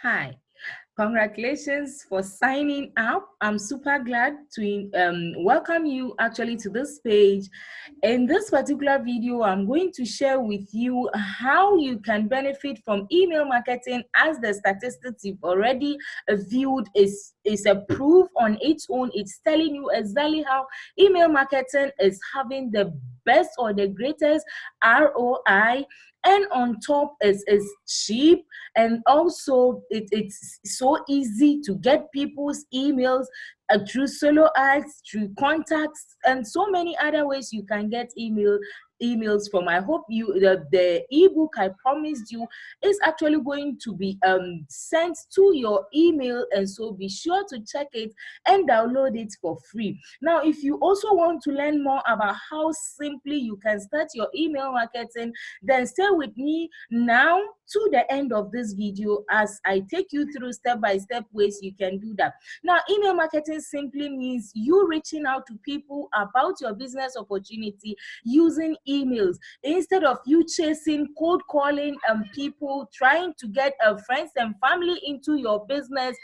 Hi, congratulations for signing up. I'm super glad to welcome you actually to this page. In this particular video, I'm going to share with you how you can benefit from email marketing, as the statistics you've already viewed is a proof on its own. It's telling you exactly how email marketing is having the best or the greatest ROI, and on top is cheap, and also it's so easy to get people's emails through solo ads, through contacts, and so many other ways you can get emails from. I hope the ebook I promised you is actually going to be sent to your email, and so be sure to check it and download it for free. Now, if you also want to learn more about how simply you can start your email marketing, then stay with me now to the end of this video as I take you through step-by-step ways you can do that. Now, email marketing simply means you reaching out to people about your business opportunity using emails, instead of you chasing cold calling people, trying to get friends and family into your business.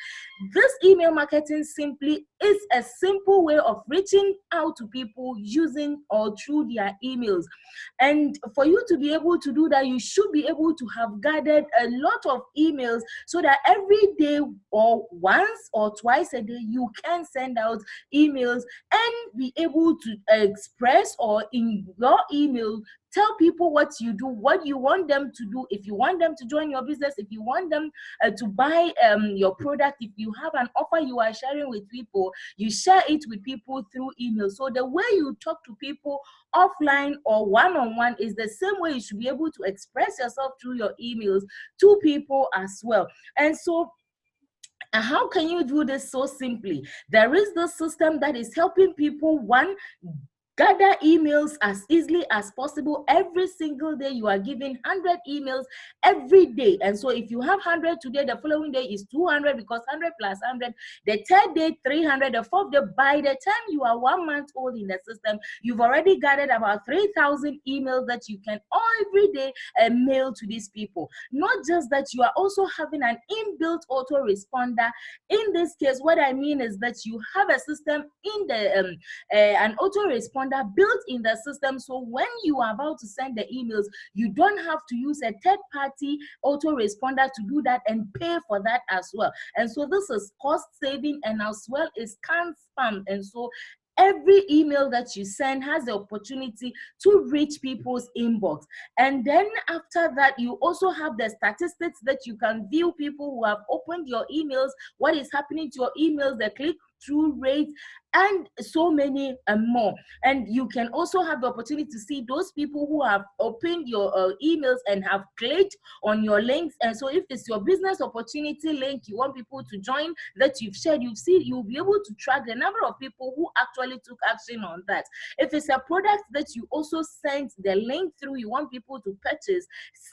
This email marketing simply is a simple way of reaching out to people using or through their emails. And for you to be able to do that, you should be able to have gathered a lot of emails, so that every day or once or twice a day you can send out emails and be able to express, or in your email, tell people what you do, what you want them to do, if you want them to join your business, if you want them to buy your product, if you have an offer you are sharing with people, you share it with people through email. So the way you talk to people offline or one-on-one is the same way you should be able to express yourself through your emails to people as well. And so how can you do this so simply? There is this system that is helping people, one, gather emails as easily as possible. Every single day you are given 100 emails every day, and so if you have 100 today, the following day is 200, because 100 plus 100, the third day 300, the fourth day. By the time you are 1 month old in the system, you've already gathered about 3,000 emails that you can every day mail to these people. Not just that, you are also having an inbuilt autoresponder. In this case, what I mean is that you have a system in the an autoresponder built in the system, so when you are about to send the emails, you don't have to use a third-party autoresponder to do that and pay for that as well. And so this is cost saving, and as well is can spam. And so every email that you send has the opportunity to reach people's inbox. And then after that, you also have the statistics that you can view, people who have opened your emails, what is happening to your emails, the click-through rate, and so many more. And you can also have the opportunity to see those people who have opened your emails and have clicked on your links. And so if it's your business opportunity link you want people to join that you've shared, you'll be able to track the number of people who actually took action on that. If it's a product that you also sent the link through, you want people to purchase,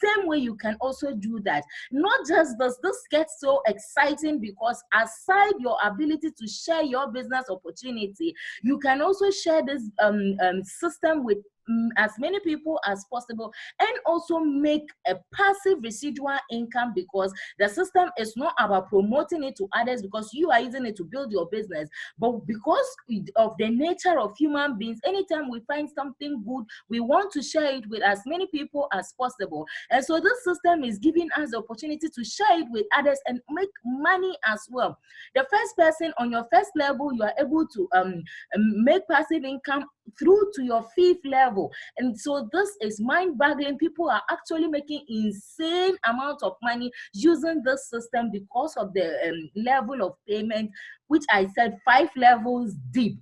same way you can also do that. Not just this gets so exciting, because aside your ability to share your business opportunity, you can also share this system with as many people as possible, and also make a passive residual income, because the system is not about promoting it to others because you are using it to build your business, but because of the nature of human beings, anytime we find something good, we want to share it with as many people as possible. And so this system is giving us the opportunity to share it with others and make money as well. The first person on your first level, you are able to make passive income through to your fifth level. And so this is mind-boggling. People are actually making insane amounts of money using this system because of the level of payment, which I said 5 levels deep.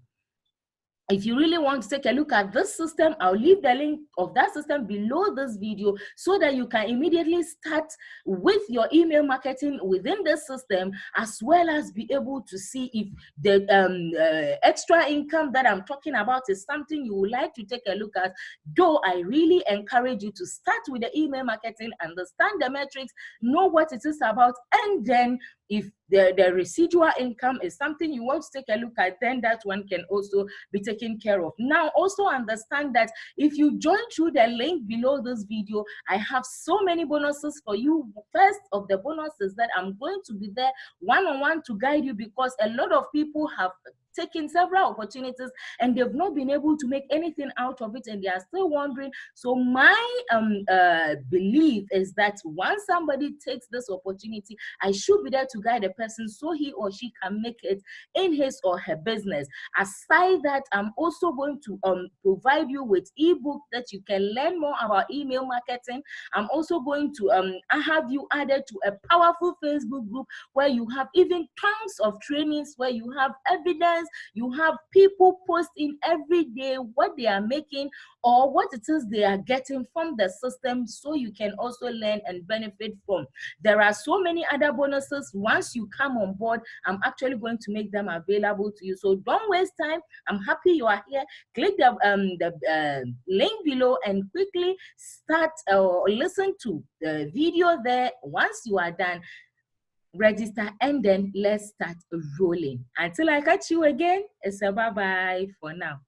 If you really want to take a look at this system, I'll leave the link of that system below this video, so that you can immediately start with your email marketing within the system, as well as be able to see if the extra income that I'm talking about is something you would like to take a look at. Though I really encourage you to start with the email marketing, understand the metrics, know what it is about, and then if the residual income is something you want to take a look at, then that one can also be taken care of. Now, also understand that if you join through the link below this video, I have so many bonuses for you. First of the bonuses that I'm going to be there one-on-one to guide you, because a lot of people have taken several opportunities and they've not been able to make anything out of it, and they are still wondering. So my belief is that once somebody takes this opportunity, I should be there to guide the person so he or she can make it in his or her business. Aside that, I'm also going to provide you with ebook that you can learn more about email marketing. I'm also going to have you added to a powerful Facebook group where you have even tons of trainings, where you have evidence, you have people posting every day what they are making or what it is they are getting from the system, so you can also learn and benefit from. There are so many other bonuses. Once you come on board, I'm actually going to make them available to you. So don't waste time. I'm happy you are here. Click the link below and quickly start or listen to the video there. Once you are done, register, and then let's start rolling. Until I catch you again, it's a bye-bye for now.